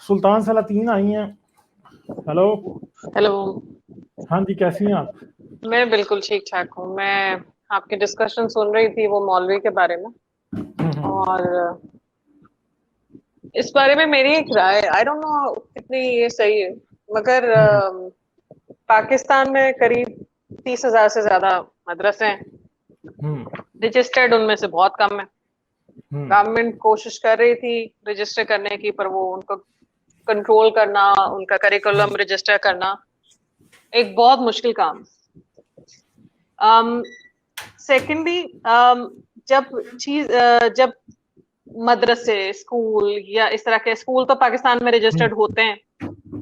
सुल्तान सलातीन आई हैं। Hello. Hello. हाँ जी, कैसी हैं आप? मैं बिल्कुल ठीक ठाक हूँ। मैं आपकी डिस्कशन सुन रही थी वो मौलवी के बारे में। हम्म। और इस बारे में मेरी एक राय, आई डोंट नो कितनी ये सही है, मगर हम्म। पाकिस्तान में करीब 30,000 से ज्यादा मदरसे हैं। हम्म। रजिस्टर्ड उनमें से बहुत कम है। हम्म। गवर्नमेंट कोशिश कर रही थी रजिस्टर करने की, पर वो उनको कंट्रोल करना, उनका करिकुलम हम्म। रजिस्टर करना एक बहुत मुश्किल काम है। सेकेंडली, जब जब मदरसे, स्कूल या इस तरह के स्कूल तो पाकिस्तान में हम्म। रजिस्टर्ड होते हैं,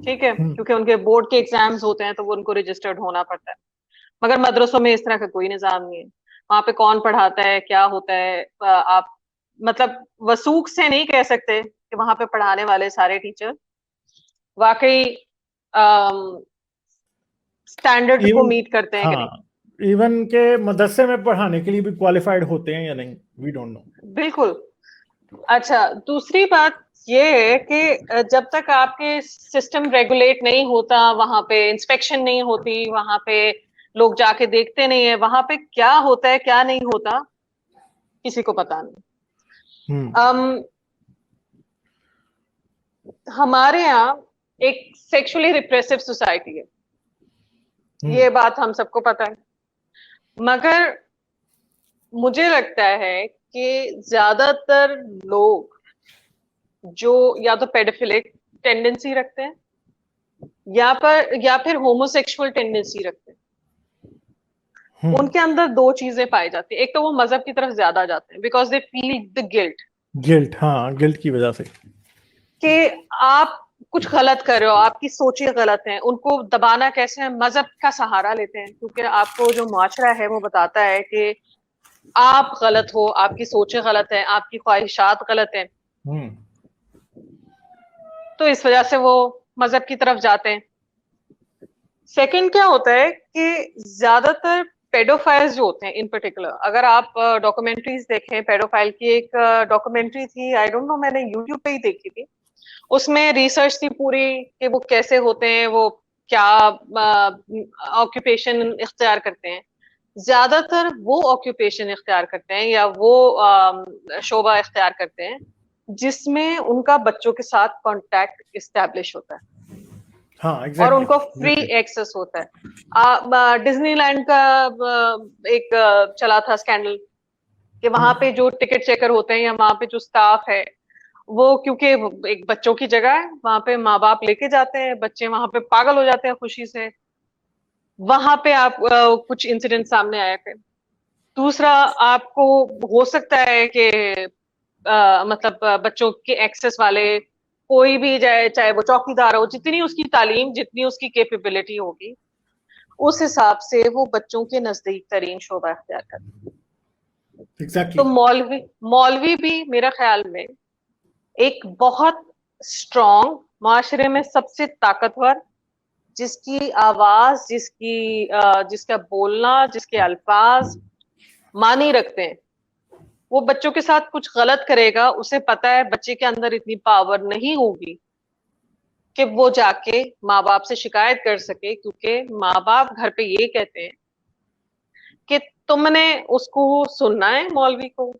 ठीक है, हम्म। क्योंकि उनके बोर्ड के एग्जाम्स होते हैं तो वो उनको रजिस्टर्ड होना पड़ता है। मगर मदरसों में इस तरह का कोई निजाम नहीं है। वहां पे कौन पढ़ाता है, क्या होता है, आप मतलब वसूख से नहीं कह सकते कि वहां पे पढ़ाने वाले सारे टीचर वाकई स्टैंडर्ड को इवन, मीट करते हैं कि नहीं। हाँ, इवन के मदरसे में पढ़ाने के लिए भी क्वालिफाइड होते हैं या नहीं, वी डोंट नो। बिल्कुल। अच्छा, दूसरी बात ये है कि जब तक आपके सिस्टम रेगुलेट नहीं होता, वहां पे इंस्पेक्शन नहीं होती, वहां पे लोग जाके देखते नहीं है वहां पे क्या होता है क्या नहीं होता, किसी को पता नहीं। हम्म। um, हमारे यहाँ एक सेक्सुअली रिप्रेसिव सोसाइटी है, हम्म। ये बात हम सबको पता है। मगर मुझे लगता है कि ज्यादातर लोग जो या तो पेडोफिलिक टेंडेंसी रखते हैं या फिर होमोसेक्सुअल टेंडेंसी रखते हैं, हम्म। उनके अंदर दो चीजें पाई जाती है। एक तो वो मजहब की तरफ ज्यादा जाते हैं because they feel the guilt guilt, हाँ, गिल्ट की वजह से। कि आप कुछ गलत कर रहे हो, आपकी सोचें गलत हैं। उनको दबाना कैसे है, मजहब का सहारा लेते हैं, क्योंकि आपको जो मुआशरा है वो बताता है कि आप गलत हो, आपकी सोचें गलत हैं, आपकी ख्वाहिशात गलत हैं। हम्म। तो इस वजह से वो मजहब की तरफ जाते हैं। सेकंड क्या होता है कि ज्यादातर पेडोफाइल्स जो होते हैं, इन पर्टिकुलर अगर आप डॉक्यूमेंट्रीज देखें, पेडोफाइल की एक डॉक्यूमेंट्री थी, आई डोंट नो, मैंने यूट्यूब पे ही देखी थी। उसमें रिसर्च थी पूरी कि वो कैसे होते हैं, वो क्या ऑक्यूपेशन इख्तियार करते हैं। ज्यादातर वो ऑक्यूपेशन इख्तियार करते हैं या वो शोबा इख्तियार करते हैं जिसमें उनका बच्चों के साथ कांटेक्ट इस्टेब्लिश होता है हाँ, और एग्जैक्टली उनको फ्री एग्जैक्टली। एक्सेस होता है। डिज्नीलैंड का एक चला था स्कैंडल कि वहां हम्म। पे जो टिकट चेकर होते हैं या वहां पे जो स्टाफ है, वो क्योंकि एक बच्चों की जगह है, वहां पे माँ बाप लेके जाते हैं, बच्चे वहां पे पागल हो जाते हैं खुशी से। वहां पे आप कुछ इंसिडेंट सामने आए थे। दूसरा, आपको हो सकता है कि मतलब बच्चों के एक्सेस वाले कोई भी जाए, चाहे वो चौकीदार हो, जितनी उसकी तालीम, जितनी उसकी कैपेबिलिटी होगी, उस हिसाब से वो बच्चों के नजदीक तरीन शोबा अख्तियार करता है। तो एग्जैक्टली। मौलवी मौलवी भी मेरा ख्याल में एक बहुत स्ट्रॉन्ग, माशरे में सबसे ताकतवर, जिसकी आवाज, जिसका बोलना, जिसके अल्फाज मानी रखते हैं, वो बच्चों के साथ कुछ गलत करेगा, उसे पता है बच्चे के अंदर इतनी पावर नहीं होगी कि वो जाके माँ बाप से शिकायत कर सके, क्योंकि माँ बाप घर पे ये कहते हैं कि तुमने उसको सुनना है, मौलवी को,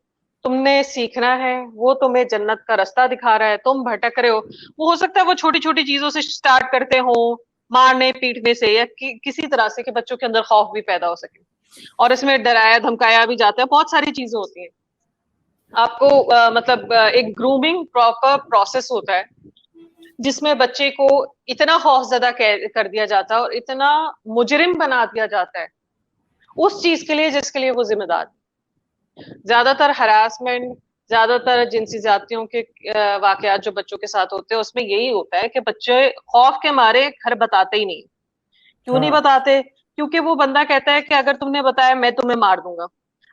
तुमने सीखना है, वो तुम्हें जन्नत का रास्ता दिखा रहा है, तुम भटक रहे हो। वो हो सकता है वो छोटी छोटी चीजों से स्टार्ट करते हो, मारने पीटने से या किसी तरह से, कि बच्चों के अंदर खौफ भी पैदा हो सके, और इसमें डराया धमकाया भी जाता है, बहुत सारी चीजें होती हैं। आपको मतलब एक ग्रूमिंग प्रॉपर प्रोसेस होता है जिसमें बच्चे को इतना खौफजदा कर दिया जाता है और इतना मुजरिम बना दिया जाता है उस चीज के लिए जिसके लिए वो जिम्मेदार है। ज्यादातर हरासमेंट, ज्यादातर जिनसी जातियों के वाकयात जो बच्चों के साथ होते हैं, उसमें यही होता है कि बच्चे खौफ के मारे घर बताते ही नहीं। क्यों नहीं हाँ। बताते? क्योंकि वो बंदा कहता है कि अगर तुमने बताया मैं तुम्हें मार दूंगा,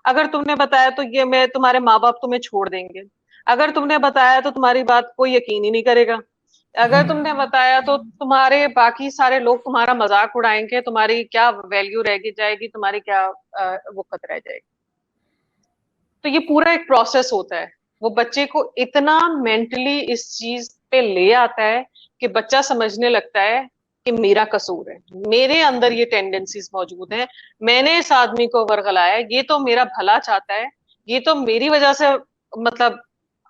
अगर तुमने बताया तो ये मैं तुम्हारे माँ बाप तुम्हें छोड़ देंगे, अगर तुमने बताया तो तुम्हारी बात कोई यकीन ही नहीं करेगा, अगर हम्म। तुमने बताया तो तुम्हारे बाकी सारे लोग तुम्हारा मजाक उड़ाएंगे, तुम्हारी क्या वैल्यू रह जाएगी, तुम्हारी क्या वक़्त रह जाएगी। तो ये पूरा एक प्रोसेस होता है, वो बच्चे को इतना मेंटली इस चीज पे ले आता है कि बच्चा समझने लगता है कि मेरा कसूर है, मेरे अंदर ये टेंडेंसीज मौजूद हैं, मैंने इस आदमी को वर्गलाया, ये तो मेरा भला चाहता है, ये तो मेरी वजह से मतलब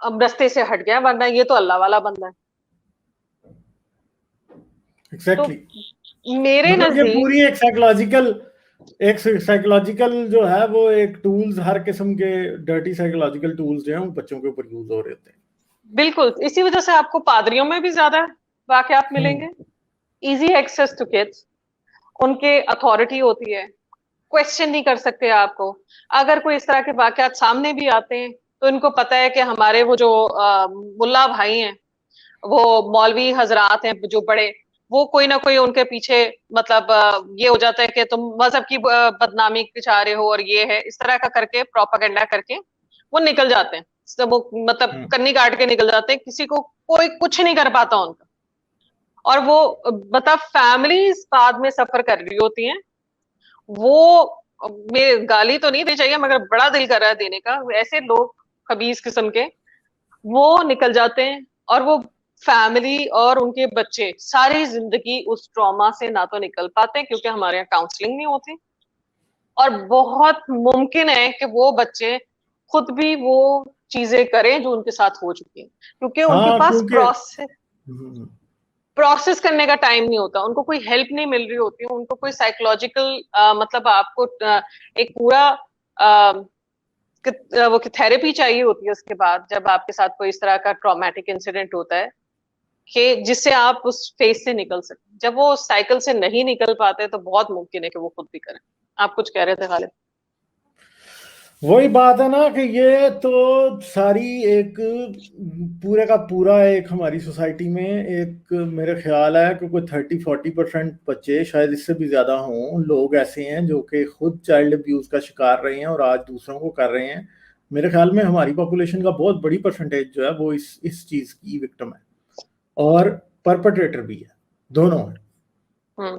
अब रास्ते से हट गया, वरना ये तो अल्लाह वाला बंदा है। एग्जैक्टली तो मेरे मतलब ये नजदीक पूरी एक साइकोलॉजिकल जो है वो एक टूल्स, हर किस्म के डर्टी साइकोलॉजिकल टूल्स जो हैं वो बच्चों के ऊपर यूज हो रहे होते हैं। बिल्कुल इसी वजह से आपको पादरियों में भी ज्यादा वाकयात मिलेंगे, इजी एक्सेस टू किड्स, उनके अथॉरिटी होती है, क्वेश्चन नहीं कर सकते आपको। अगर कोई इस तरह के वाकयात सामने भी आते हैं तो इनको पता है कि हमारे वो जो मुल्ला भाई हैं, वो मौलवी हजरात हैं जो बड़े, वो कोई ना कोई उनके पीछे मतलब ये हो जाता है कि तुम मजहब की बदनामी चाह रहे हो और ये है, इस तरह का करके प्रोपागेंडा करके वो निकल जाते हैं, तो वो मतलब कन्नी काट के निकल जाते हैं, किसी को कोई कुछ नहीं कर पाता उनका। और वो मतलब फैमिलीज बाद में सफर कर रही होती हैं। वो मैं गाली तो नहीं दी चाहिए मगर बड़ा दिल कर रहा है देने का, ऐसे लोग खबीस किस्म के वो निकल जाते हैं, और वो फैमिली और उनके बच्चे सारी जिंदगी उस ट्रॉमा से ना तो निकल पाते क्योंकि हमारे यहाँ काउंसलिंग नहीं होती, और बहुत मुमकिन है कि वो बच्चे खुद भी वो चीजें करें जो उनके साथ हो चुकी हैं, क्योंकि उनके हाँ पास क्योंकि प्रोसेस करने का टाइम नहीं होता, उनको कोई हेल्प नहीं मिल रही होती, उनको कोई साइकोलॉजिकल मतलब आपको एक पूरा वो थेरेपी चाहिए होती है उसके बाद, जब आपके साथ कोई इस तरह का ट्रॉमेटिक इंसिडेंट होता है कि जिससे आप उस फेज से निकल सकें। जब वो साइकिल से नहीं निकल पाते तो बहुत मुमकिन है कि वो खुद भी करें। आप कुछ कह रहे थे गालिब? वही बात है ना कि ये तो सारी एक पूरे का पूरा एक हमारी सोसाइटी में एक मेरे ख्याल है कि कोई 30-40% बच्चे, शायद इससे भी ज्यादा हों, लोग ऐसे हैं जो कि खुद चाइल्ड अब्यूज का शिकार रहे हैं और आज दूसरों को कर रहे हैं। मेरे ख्याल में हमारी पॉपुलेशन का बहुत बड़ी परसेंटेज जो है वो इस चीज की विक्टिम है और परपेट्रेटर भी है, दोनों है।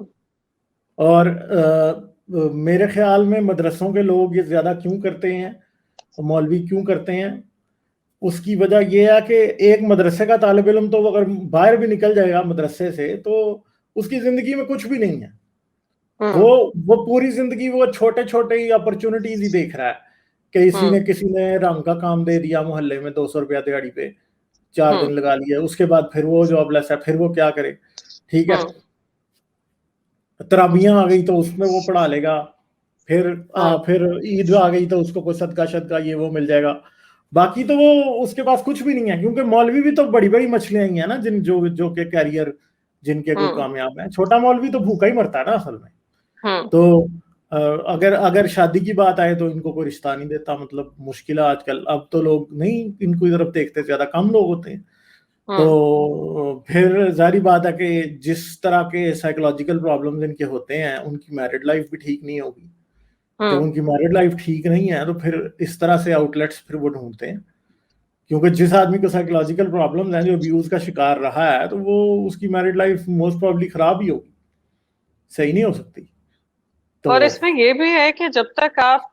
और मेरे ख्याल में मदरसों के लोग ये ज्यादा क्यों करते हैं, मौलवी क्यों करते हैं, उसकी वजह यह है कि एक मदरसे का तालिब इल्म तो अगर बाहर भी निकल जाएगा मदरसे से तो उसकी जिंदगी में कुछ भी नहीं है। वो पूरी जिंदगी वो छोटे छोटे ही अपॉर्चुनिटीज ही देख रहा है कि किसी ने रंग का काम दे दिया मोहल्ले में 200 रुपया दिहाड़ी पे, 4 दिन लगा लिया, उसके बाद फिर वो जॉबलेस है, फिर वो क्या करे, ठीक है। तराबियां आ गई तो उसमें वो पढ़ा लेगा, फिर ईद आ गई तो उसको कोई सदका शदका ये वो मिल जाएगा, बाकी तो वो उसके पास कुछ भी नहीं है। क्योंकि मौलवी भी तो बड़ी बड़ी मछलियां ही है ना, जिन जो जो के कैरियर जिनके कोई कामयाब है, छोटा मौलवी तो भूखा ही मरता है ना असल में। तो अगर अगर शादी की बात आए तो इनको कोई रिश्ता नहीं देता, मतलब मुश्किल है आजकल, अब तो लोग नहीं इनको तरफ देखते, ज्यादा कम लोग होते हैं। तो फिर जारी बात है कि जिस तरह के साइकोलॉजिकल प्रॉब्लम्स इनके होते हैं उनकी मैरिड लाइफ भी ठीक नहीं होगी। जब उनकी मैरिड लाइफ ठीक नहीं है तो फिर इस तरह से आउटलेट्स फिर वो ढूंढते हैं, क्योंकि जिस आदमी को साइकोलॉजिकल प्रॉब्लम्स हैं, जो अब्यूज का शिकार रहा है, तो वो उसकी मैरिड लाइफ मोस्ट प्रोबेबली खराब ही होगी, सही नहीं हो सकती। तो और इसमें ये भी है कि जब तक आप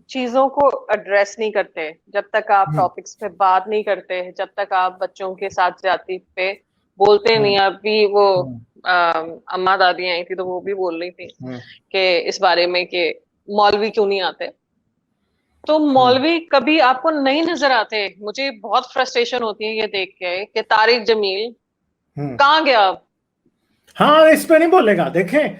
चीजों को एड्रेस नहीं करते, जब तक आप टॉपिक्स पे बात नहीं करते, जब तक आप बच्चों के साथ जाति पे बोलते नहीं। अभी वो अम्मा दादी आई थी तो वो भी बोल रही थी कि इस बारे में कि मौलवी क्यों नहीं आते, तो मौलवी कभी आपको नहीं नजर आते। मुझे बहुत फ्रस्ट्रेशन होती है ये देख के कि तारिक जमील कहाँ गया। हाँ, इस पे नहीं बोलेगा। देखें,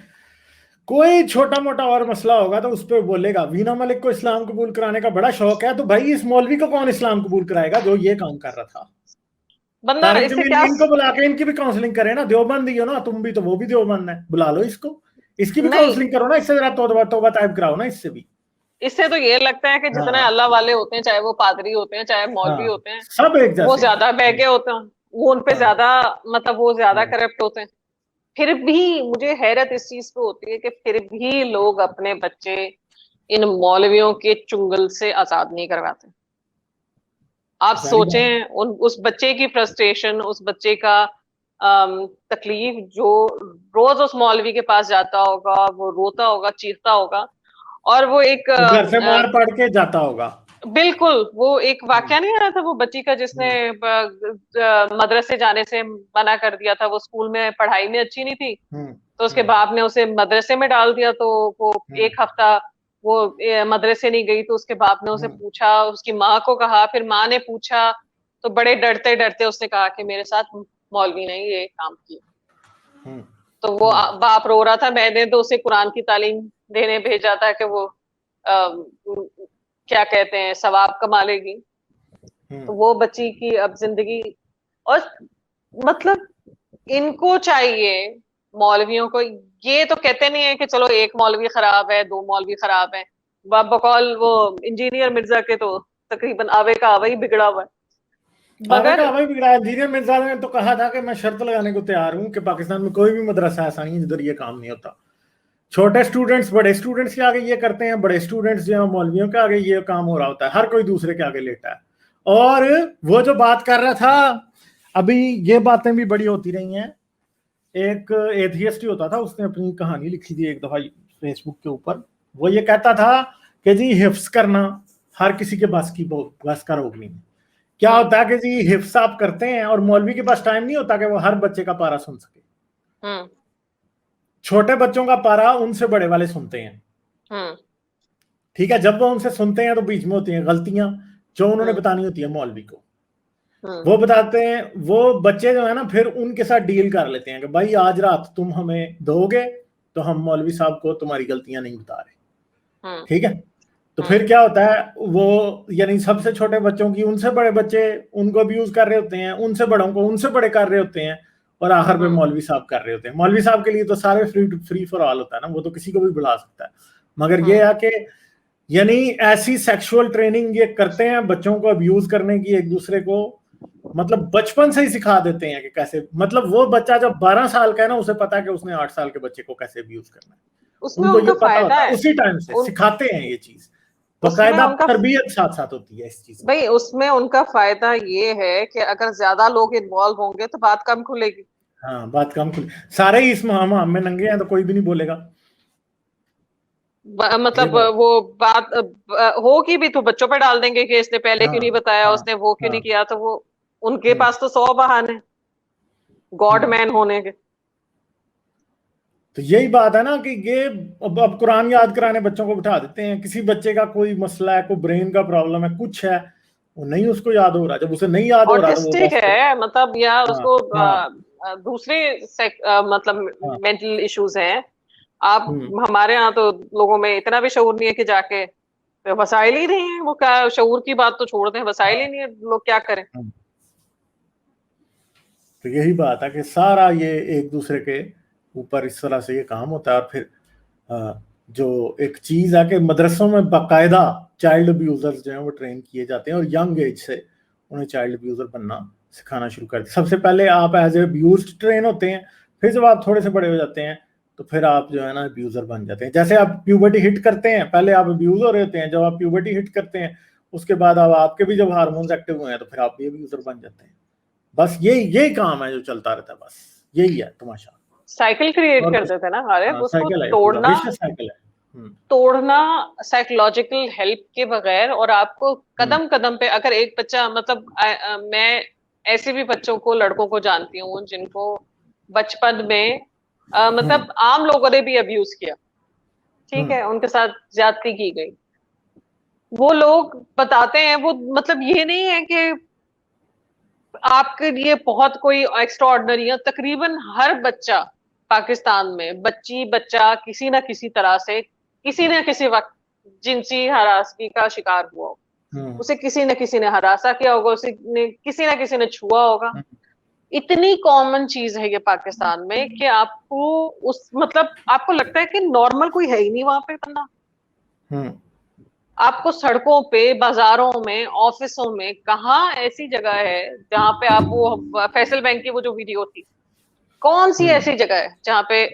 कोई छोटा मोटा और मसला होगा तो उस पर बोलेगा। वीना मलिक को इस्लाम कबूल कराने का बड़ा शौक है, तो भाई इस मौलवी को कौन इस्लाम कबूल कराएगा जो ये काम कर रहा था? बंदा तारिक इससे जमील, क्या इनको बुला के इनकी भी काउंसलिंग करे ना, देवबंदी हो ना तुम भी, तो वो भी देवबंद है, बुला लो इसको, इसकी भी नहीं, काउंसलिंग करो ना, इससे जरा तौबा तौबा टाइप कराओ ना इससे भी। इससे तो ये लगता है कि जितने अल्लाह वाले होते हैं, चाहे वो पादरी होते हैं चाहे मौलवी होते हैं, सब एक वो जैसे ज्यादा बहके होते हैं, वो उनपे ज्यादा मतलब वो ज्यादा करप्ट होते हैं। फिर भी मुझे हैरत इस चीज पे होती है कि फिर भी लोग अपने बच्चे इन मौलवियों के चुंगल से आजाद नहीं करवाते। आप सोचें उस बच्चे की फ्रस्ट्रेशन, उस बच्चे का तकलीफ, जो रोज उस मौलवी के पास जाता होगा, वो रोता होगा, चीखता होगा, और वो एक घर से मार पड़ के जाता होगा। बिल्कुल, वो एक वाकया नहीं आया था वो बच्ची का जिसने मदरसे जाने से मना कर दिया था, वो स्कूल में पढ़ाई में अच्छी नहीं थी, हम्म तो उसके हम्म बाप ने उसे मदरसे में डाल दिया, तो वो हम्म एक हफ्ता वो मदरसे नहीं गई, तो उसके बाप ने उसे हम्म पूछा, उसकी माँ को कहा, फिर माँ ने पूछा, तो बड़े डरते डरते उसने कहा कि मेरे साथ मौलवी ने ये काम किया। हम्म तो वो हम्म बाप रो रहा था, मैंने तो उसे कुरान की तालीम देने भेजा था कि वो क्या कहते हैं सवाब कमा लेगी। हम्म तो वो बच्ची की अब जिंदगी, और मतलब इनको चाहिए मौलवियों को, ये तो कहते नहीं है कि चलो एक मौलवी खराब है, दो मौलवी खराब है, बकौल वो इंजीनियर मिर्जा के तो तकरीबन आवे का आवा ही बिगड़ा हुआ है, आवे का मगर आवा ही बिगड़ा है। इंजीनियर मिर्जा ने तो कहा था कि मैं शर्त लगाने को तैयार हूं कि पाकिस्तान में कोई भी मदरसा ऐसा नहीं है जिधर ये काम नहीं होता। छोटे स्टूडेंट्स बड़े स्टूडेंट्स के आगे ये करते हैं, बड़े स्टूडेंट्स जो है मौलवियों के आगे ये काम हो रहा होता है, हर कोई दूसरे के आगे लेटा है। और वो जो बात कर रहा था अभी, ये बातें भी बड़ी होती रही हैं। एक एथियस्ट ही होता था, उसने अपनी कहानी लिखी थी एक दफा फेसबुक के ऊपर। वो ये कहता था कि जी हिफ्स करना हर किसी के बस का रोग नहीं है। क्या हम्म होता है कि जी हिफ्स आप करते हैं और मौलवी के पास टाइम नहीं होता कि वो हर बच्चे का पारा सुन सके। हम्म छोटे बच्चों का पारा उनसे बड़े वाले सुनते हैं, हम्म ठीक है। जब वो उनसे सुनते हैं तो बीच में होती हैं गलतियां जो उन्होंने हम्म बतानी होती है मौलवी को। हम्म वो बताते हैं, वो बच्चे जो है ना फिर उनके साथ डील कर लेते हैं कि भाई आज रात तुम हमें दोगे तो हम मौलवी साहब को तुम्हारी गलतियां नहीं बता रहे, हम्म ठीक है। तो हम्म फिर क्या होता है, वो यानी सबसे छोटे बच्चों की उनसे बड़े बच्चे उनको अब्यूज कर रहे होते हैं, उनसे बड़ों को उनसे बड़े कर रहे होते हैं, और आखिर पे हम्म मौलवी साहब कर रहे होते हैं। मौलवी साहब के लिए तो सारे फ्री फॉर ऑल होता है ना, वो तो किसी को भी बुला सकता है। मगर ये हम्म है कि यानी ऐसी सेक्सुअल ट्रेनिंग ये करते हैं बच्चों को अब्यूज करने की एक दूसरे को, मतलब बचपन से ही सिखा देते हैं कि कैसे, मतलब वो बच्चा जब 12 साल का है ना उसे पता है कि उसने 8 साल के बच्चे को कैसे अब्यूज करना है। उसमें उनको ये उनका पता फायदा होता है, है, उसी टाइम से उन सिखाते हैं ये चीज। उसमें बकायदा उनका तरबियत साथ साथ होती है इस चीज की। भाई उसमें उनका फायदा ये है कि अगर ज्यादा लोग इन्वॉल्व होंगे तो बात कम खुलेगी। हाँ बात कम खुली, सारे ही इस महाम में नंगे हैं तो कोई भी नहीं बोलेगा। ये मतलब बात। वो बात होगी भी तो बच्चों पे डाल देंगे कि इसने पहले हाँ क्यों नहीं बताया, हाँ उसने वो क्यों हाँ। नहीं किया, तो वो उनके हम्म पास तो 100 बहाने गॉड हम्म मैन होने के। तो यही बात है ना कि ये अब कुरान याद कराने बच्चों को बिठा देते हैं। किसी बच्चे का कोई मसला है, कोई ब्रेन का प्रॉब्लम है, कुछ है, वो नहीं उसको याद हो रहा। जब उसे नहीं याद हो रहा तो वो ऑटिस्टिक बस फिर। है मतलब, या हाँ उसको हाँ दूसरे मतलब हाँ। मेंटल इश्यूज हैं। आप हम्म हमारे यहाँ तो लोगों में इतना भी शऊर नहीं है कि जाके वसाइल ही नहीं है, वो क्या शऊर की बात तो छोड़ दें, वसाइल ही हाँ नहीं है, लोग क्या करें। हाँ। तो यही बात है कि सारा ये एक दूसरे के ऊपर इस तरह से ये काम होता है। और फिर जो एक चीज है कि मदरसों में बाकायदा चाइल्ड अब्यूजर्स जो हैं वो ट्रेन किए जाते हैं, और यंग एज से उन्हें चाइल्ड अब्यूजर बनना सिखाना शुरू कर दिया। सबसे पहले आप एज ए अब्यूज ट्रेन होते हैं, फिर जब आप थोड़े से बड़े हो जाते हैं तो फिर आप जो है ना अब्यूजर बन जाते हैं। जैसे आप प्यूबर्टी हिट करते हैं, पहले आप अब्यूज हो रहे होते हैं, जब आप प्यूबर्टी हिट करते हैं उसके बाद अब आपके भी जब हार्मोन्स एक्टिव हुए हैं तो फिर आप भी अब्यूजर बन जाते हैं। बस यही काम है जो चलता रहता है, बस यही है तमाशा। साइकिल क्रिएट और कर कुछ। देते हैं ना, अरे हाँ उसको साइकिल है, पूरा तोड़ना, विशेष साइकिल है। तोड़ना साइकोलॉजिकल हेल्प के बगैर, और आपको हम्म कदम कदम पे अगर एक बच्चा मतलब मैं ऐसे भी बच्चों को, लड़कों को जानती हूँ जिनको बचपन में हम्म मतलब आम लोगों ने भी अब्यूज किया, ठीक हम्म है, उनके साथ ज्यादती की गई, वो लोग बताते हैं, वो मतलब ये नहीं है कि आपके लिए बहुत कोई एक्स्ट्रा ऑर्डिनरी है, तकरीबन हर बच्चा पाकिस्तान में, बच्ची बच्चा किसी ना किसी तरह से किसी न किसी वक्त जिनसी हरासगी का शिकार हुआ हो, हम्म उसे किसी न किसी ने हरासा किया होगा, उसे ने किसी ना किसी ने छुआ होगा। हम्म इतनी कॉमन चीज है ये पाकिस्तान में कि आपको उस मतलब आपको लगता है कि नॉर्मल कोई है ही नहीं वहां पे बंदा। हम्म आपको सड़कों पे, बाजारों में, ऑफिसों में कहाँ ऐसी जगह है जहां पे आप, वो फैसल बैंक की वो जो वीडियो थी, कौन सी हम्म। ऐसी जगह है जहां पे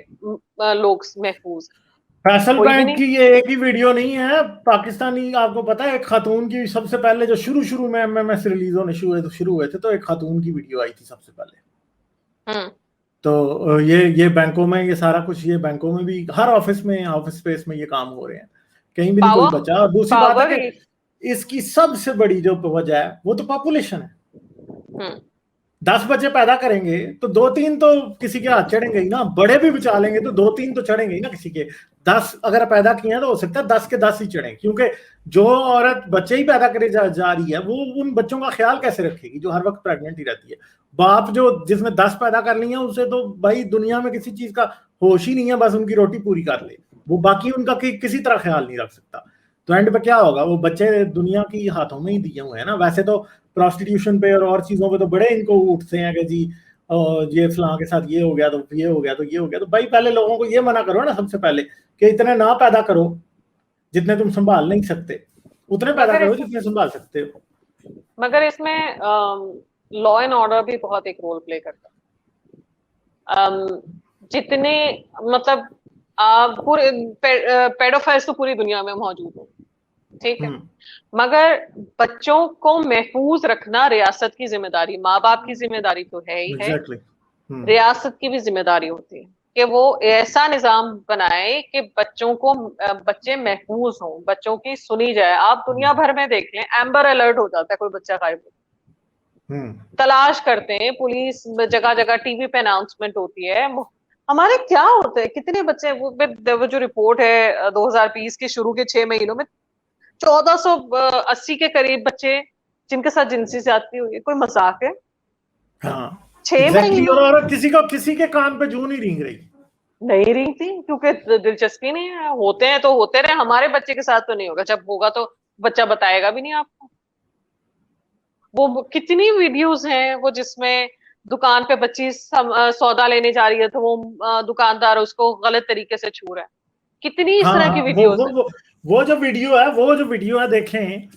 लोग महफूज हैं? फैसल कोई भी बैंक नहीं। की ये एक ही वीडियो नहीं है पाकिस्तानी। आपको पता है एक खातून की सबसे पहले जो शुरू शुरू में एमएमएस रिलीज होने शुरू हुए थे तो एक खातून की वीडियो आई थी सबसे पहले। हम्म तो ये बैंकों में ये सारा कुछ, ये बैंकों में भी हर ऑफिस में, ऑफिस स्पेस में ये काम हो रहे हैं, कहीं भी नहीं कोई पावर बचा। और दूसरी बात है पावर कि इसकी सबसे बड़ी जो वजह है वो तो पॉपुलेशन है। 10 बच्चे पैदा करेंगे तो 2-3 तो किसी के हाथ चढ़ेंगे ही ना, बड़े भी बचा लेंगे तो 2-3 तो चढ़ेंगे ही ना किसी के। 10 अगर पैदा किए हैं तो हो सकता है 10 के 10 ही चढ़े, क्योंकि जो औरत बच्चे ही पैदा करे जा रही है वो उन बच्चों का ख्याल कैसे रखेगी जो हर वक्त प्रेग्नेंट ही रहती है। बाप जो जिसने 10 पैदा कर ली है उसे तो भाई दुनिया में किसी चीज का होश ही नहीं है, बस उनकी रोटी पूरी कर ले, वो बाकी उनका किसी तरह ख्याल नहीं रख सकता। तो एंड पे क्या होगा, वो बच्चे दुनिया की हाथों में ही दिए हुए हैं ना। वैसे तो प्रोस्टिट्यूशन पे और चीजों पे तो बड़े इनको उठते हैं कि जी ये फलां के साथ ये हो गया तो ये हो गया तो ये हो गया। तो भाई पहले लोगों को ये मना करो ना सबसे पहले कि इतने ना पैदा करो जितने तुम संभाल नहीं सकते, उतने पैदा करो जितने संभाल सकते हो। मगर इसमें लॉ एंड ऑर्डर भी बहुत एक रोल प्ले करता है। जितने मतलब पूरे पेडोफाइल्स तो पूरी दुनिया में मौजूद हो, ठीक है, मगर बच्चों को महफूज रखना रियासत की जिम्मेदारी, माँ बाप की जिम्मेदारी तो है ही है, रियासत की भी जिम्मेदारी होती है कि वो ऐसा निजाम बनाए कि बच्चे महफूज हों, बच्चों की सुनी जाए। आप दुनिया भर में देख लें, एम्बर अलर्ट हो जाता है, कोई बच्चा गायब हो, तलाश करते हैं पुलिस, जगह जगह टीवी पे अनाउंसमेंट होती है। हमारे क्या होता है, कितने बच्चे, वो जो रिपोर्ट है 2020 के शुरू के 6 महीनों में 1480 के करीब बच्चे जिनके साथ जिनसी ज्यादती हुई है। कोई मजाक है? हाँ, 6 महीनों और किसी के कान पे जू नहीं रेंग रही, नहीं रही थी, क्योंकि दिलचस्पी नहीं है। होते हैं तो होते रहे, हमारे बच्चे के साथ तो नहीं होगा, जब होगा तो बच्चा बताएगा भी नहीं आपको। वो कितनी वीडियोस हैं वो जिसमें दुकान पे बच्ची सौदा लेने जा रही है तो वो दुकानदार उसको गलत तरीके से छू रहा है। कितनी इस तरह की वीडियोस है। वो जो वीडियो है देखें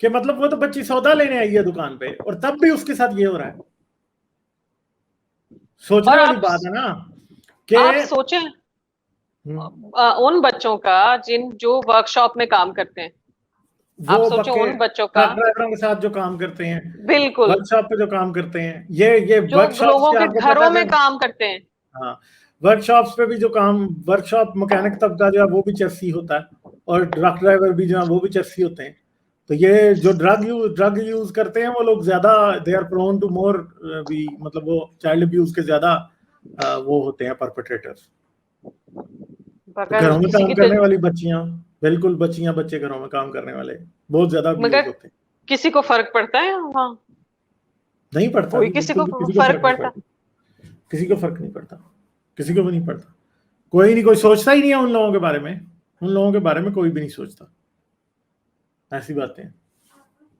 कि मतलब वो तो बच्ची सौदा लेने आई है दुकान पे और तब भी उसके साथ ये हो रहा है। सोचने वाली बात है ना कि आप सोचें उन बच्चों का जो वर्कशॉप में काम करते हैं, आप सोचें उन बच्चों का, ड्राइवरों के साथ जो काम करते हैं, बिल्कुल वर्कशॉप पे जो काम करते हैं, ये जो लोगों के घरों में काम करते हैं। हाँ, वर्कशॉप्स पे भी जो काम, वर्कशॉप मैकेनिक तबका जो है वो भी चर्सी होता है और ट्रक ड्राइवर भी जो है वो भी चर्सी होते हैं। तो ये जो ड्रग यूज करते हैं वो लोग ज्यादा, दे आर प्रोन टू मोर भी, मतलब वो चाइल्ड अब्यूज के ज्यादा वो होते हैं परपेट्रेटर्स। घरों में काम करने वाली बच्चियां, बिल्कुल बच्चे घरों में काम करने वाले बहुत ज्यादा अब्यूज होते हैं। किसी को फर्क पड़ता है? हाँ, नहीं पड़ता, कोई किसी को फर्क पड़ता, किसी को फर्क नहीं पड़ता, किसी को भी नहीं पड़ता। कोई नहीं, कोई सोचता ही नहीं है उन लोगों के बारे में, उन लोगों के बारे में कोई भी नहीं सोचता। ऐसी बातें।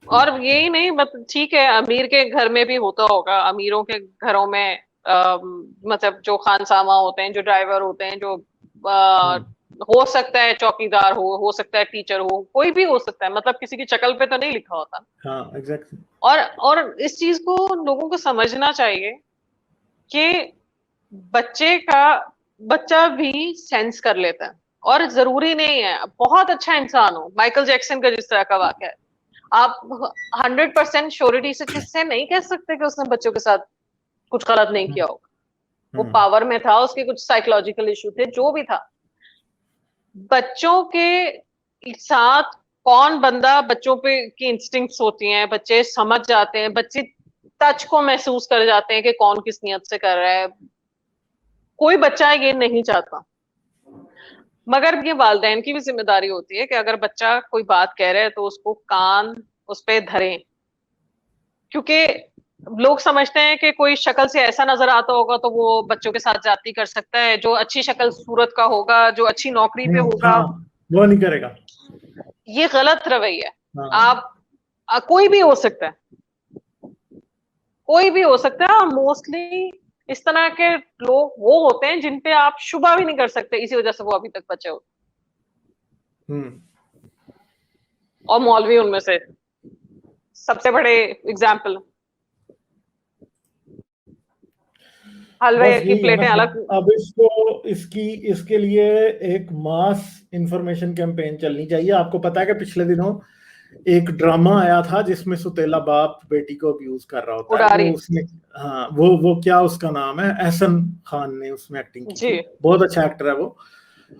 और यही नहीं, मतलब ठीक है, अमीर के घर में भी होता होगा, अमीरों के घरों में मतलब जो खानसामा होते हैं, जो ड्राइवर होते हैं, जो हो सकता है चौकीदार हो सकता है टीचर हो, कोई भी हो सकता है, मतलब किसी की शक्ल पे तो नहीं लिखा होता। हाँ, एग्जैक्टली। और इस चीज को लोगों को समझना चाहिए कि बच्चा भी सेंस कर लेता है, और जरूरी नहीं है बहुत अच्छा इंसान हो। माइकल जैक्सन का जिस तरह का वाकया है, आप 100% श्योरिटी से किससे नहीं कह सकते कि उसने बच्चों के साथ कुछ गलत नहीं किया होगा। वो पावर में था, उसके कुछ साइकोलॉजिकल इशू थे, जो भी था। बच्चों के साथ कौन बंदा, बच्चों पे की इंस्टिंक्ट्स होती हैं, बच्चे समझ जाते हैं, बच्चे टच को महसूस कर जाते हैं कि कौन किस नियत से कर रहा है। कोई बच्चा ये नहीं चाहता, मगर ये वालिदैन की भी जिम्मेदारी होती है कि अगर बच्चा कोई बात कह रहा है तो उसको कान उस पे धरें, क्योंकि लोग समझते हैं कि कोई शक्ल से ऐसा नजर आता होगा तो वो बच्चों के साथ जाती कर सकता है, जो अच्छी शक्ल सूरत का होगा, जो अच्छी नौकरी पे होगा, वो नहीं करेगा। ये गलत रवैया है। आप कोई भी हो सकता है, कोई भी हो सकता है, और मोस्टली इस तरह के लोग वो होते हैं जिन पे आप शुबा भी नहीं कर सकते, इसी वजह से वो अभी तक बचे होते। और मौलवी उनमें से सबसे बड़े एग्जाम्पल। हलवे की प्लेटें अलग। अब इसके लिए एक मास इंफॉर्मेशन कैंपेन चलनी चाहिए। आपको पता है कि पिछले दिनों एक ड्रामा आया था जिसमें सुतेला बाप बेटी को अब्यूज कर रहा होता है। वो उसने, हाँ, वो क्या उसका नाम है, एहसन खान ने उसमें एक्टिंग की थी। बहुत अच्छा एक्टर है वो।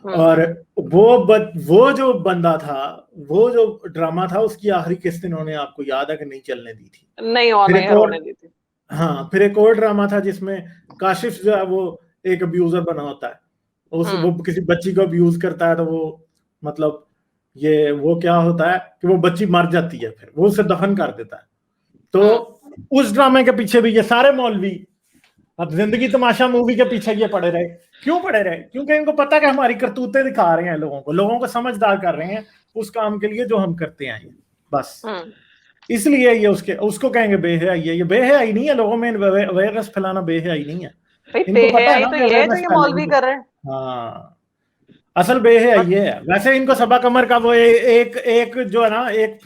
और वो जो बंदा था, वो जो ड्रामा था, उसकी आखिरी किस्त इन्होंने, आपको याद है कि नहीं चलने दी थी, नहीं फिर होने एक और, होने दी थी। हाँ फिर एक और ड्रामा था जिसमें काशिफ जो है वो एक अब्यूजर बना होता है, वो किसी बच्ची को अब्यूज करता है, तो वो मतलब ये वो क्या होता है कि वो बच्ची मर जाती है, फिर वो उसे दफन कर देता है। तो उस ड्रामे के पीछे भी ये सारे मौलवी अब जिंदगी तमाशा मूवी के पीछे ये पड़े रहे। क्यों पड़े रहे? क्योंकि इनको पता कि हमारी करतूतें दिखा रहे हैं लोगों को समझदार कर रहे हैं उस काम के लिए जो हम करते हैं, बस इसलिए ये उसको कहेंगे बेहयाई है। ये बेहयाई नहीं है, लोगों में अवेयरनेस फैलाना बेहयाई नहीं है। इनको पता है ना तो कि ये है जो अवेयरनेस ये मौलवी फैलेगी। कर रहे हैं। हाँ, असल बेहयाई ये है। वैसे इनको सबा कमर का वो एक जो है ना, एक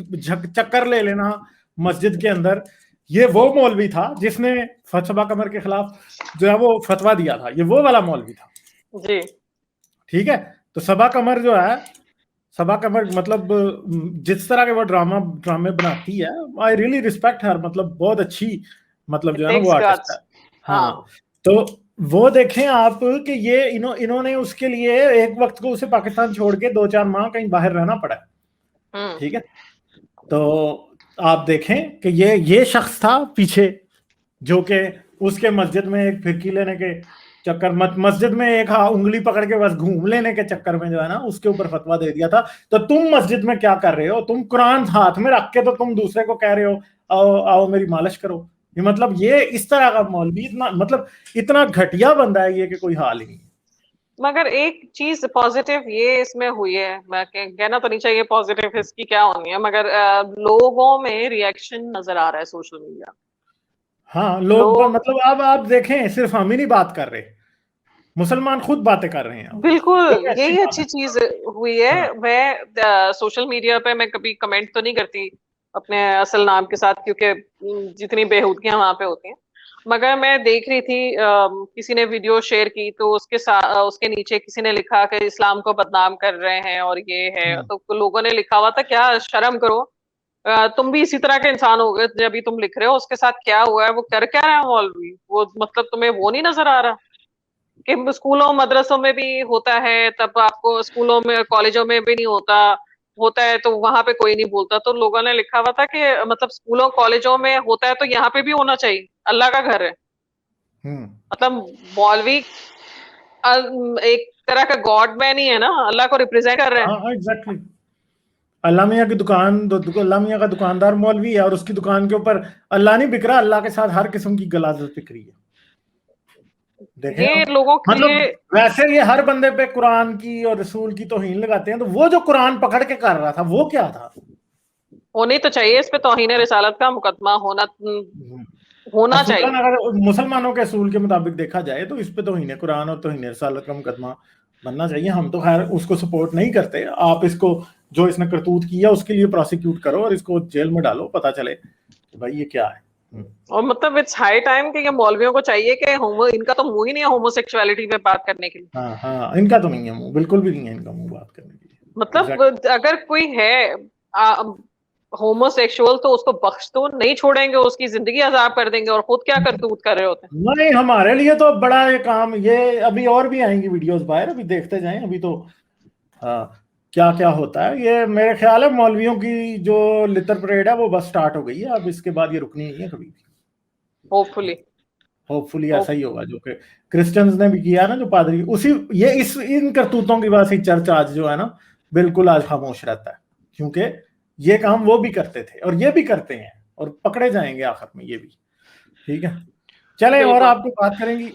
चक्कर ले लेना मस्जिद के अंदर, ये वो मौलवी था जिसने सबा कमर के खिलाफ जो है वो फतवा दिया था, ये वो वाला मौलवी था जी। ठीक है। तो सबा कमर जो है, सबा कमर मतलब जिस तरह के वो ड्रामे बनाती है, आई रियली रिस्पेक्ट हर, मतलब बहुत अच्छी, मतलब जो है ना वो आर्टिस्ट है। हाँ, तो वो देखें आप कि ये इन्होंने उसके लिए एक वक्त को उसे पाकिस्तान छोड़ के 2-4 माह कहीं बाहर रहना पड़ा, ठीक है। तो आप देखें कि ये शख्स था पीछे, जो कि उसके मस्जिद में एक फिरकी लेने के चक्कर, मस्जिद में एक उंगली पकड़ के बस घूम लेने के चक्कर में जो है ना उसके ऊपर फतवा दे दिया था। तो तुम मस्जिद में क्या कर रहे हो? तुम कुरान हाथ में रख के तो तुम दूसरे को कह रहे हो आओ आओ मेरी मालिश करो। ये मतलब ये इस तरह का मौलवी इतना, मतलब इतना घटिया बंदा है ये कि कोई हाल ही नहीं। मगर एक चीज पॉजिटिव ये इसमें हुई है, मैं कहना तो नहीं चाहिए पॉजिटिव इसकी क्या होनी है, मगर लोगों में रिएक्शन नजर आ रहा है सोशल मीडिया। हाँ, लोग मतलब अब आप देखें, सिर्फ हम ही नहीं बात कर रहे, मुसलमान खुद बातें कर रहे हैं, बिल्कुल, जो कि अच्छी यही बात अच्छी है। चीज हुई है। हाँ, मैं सोशल मीडिया पे मैं कभी कमेंट तो नहीं करती अपने असल नाम के साथ, क्योंकि जितनी बेहूदगियां वहां पे होती हैं। मगर मैं देख रही थी किसी ने वीडियो शेयर की, तो उसके साथ उसके नीचे किसी ने लिखा कि इस्लाम को बदनाम कर रहे हैं और ये है, तो लोगों ने लिखा हुआ था क्या शर्म करो, तुम भी इसी तरह के इंसान हो गए जब भी तुम लिख रहे हो उसके साथ क्या हुआ है, वो कर क्या रहा है मौलवी, वो मतलब तुम्हें वो नहीं नजर आ रहा कि स्कूलों मदरसों में भी होता है, तब आपको स्कूलों में कॉलेजों में भी नहीं होता, होता है तो वहां पे कोई नहीं बोलता। तो लोगों ने लिखा हुआ था कि मतलब स्कूलों कॉलेजों में होता है तो यहाँ पे भी होना चाहिए, अल्लाह का घर है। मतलब मौलवी एक तरह का गॉड मैन ही है ना, अल्लाह को रिप्रेजेंट कर रहे हैं। हाँ एग्जैक्टली। अल्लाह मियाँ की दुकान, अल्लाह मियाँ का दुकानदार मौलवी है और उसकी दुकान के ऊपर अल्लाह नहीं बिक रहा, अल्लाह के साथ हर किस्म की गलाजत बिक रही है। देखें ये आप, लोगों के मतलब लिए वैसे ये हर बंदे पे कुरान की और रसूल की तौहीन लगाते हैं, तो वो जो कुरान पकड़ के कर रहा था वो क्या था? होनी तो चाहिए, इस पे तौहीन रिसालत का मुकदमा होना होना असूलन चाहिए। अगर मुसलमानों के असूल के मुताबिक देखा जाए तो इस पे तौहीन कुरान और तौहीन रिसालत का मुकदमा बनना चाहिए। हम तो खैर उसको सपोर्ट नहीं करते। आप इसको, जो इसने करतूत किया उसके लिए प्रोसिक्यूट करो और इसको जेल में डालो, पता चले कि भाई ये क्या है। और मतलब इट्स हाई टाइम कि ये मौलवियों को चाहिए कि होमो, इनका तो मुंह ही नहीं है होमोसेक्सुअलिटी पे बात करने के लिए। हाँ हाँ, इनका तो नहीं है मुंह, बिल्कुल भी नहीं है इनका मुंह बात करने के लिए। मतलब एग्जैक्ट। अगर कोई है होमोसेक्सुअल तो उसको बख्श तो नहीं छोड़ेंगे, उसकी जिंदगी अजाब कर देंगे, और खुद क्या करतूत कर रहे होते हैं। नहीं, हमारे लिए तो बड़ा ये काम, ये अभी और भी आएंगी वीडियोस बाहर, अभी देखते जाएं। अभी तो हाँ, क्या क्या होता है, ये मेरे ख्याल है मौलवियों की जो लितर परेड है वो बस स्टार्ट हो गई है। अब इसके बाद ये रुकनी नहीं है कभी भी। होपफुली। होपफुली ऐसा ही होगा जो कि क्रिश्चियंस ने भी किया ना, जो पादरी, उसी ये इस इन करतूतों की वजह से चर्च आज जो है ना बिल्कुल आज खामोश रहता है, क्योंकि ये काम वो भी करते थे और ये भी करते हैं और पकड़े जाएंगे आखिर में ये भी। ठीक है, चलें और बिल्कुल। आपको बात करेंगी।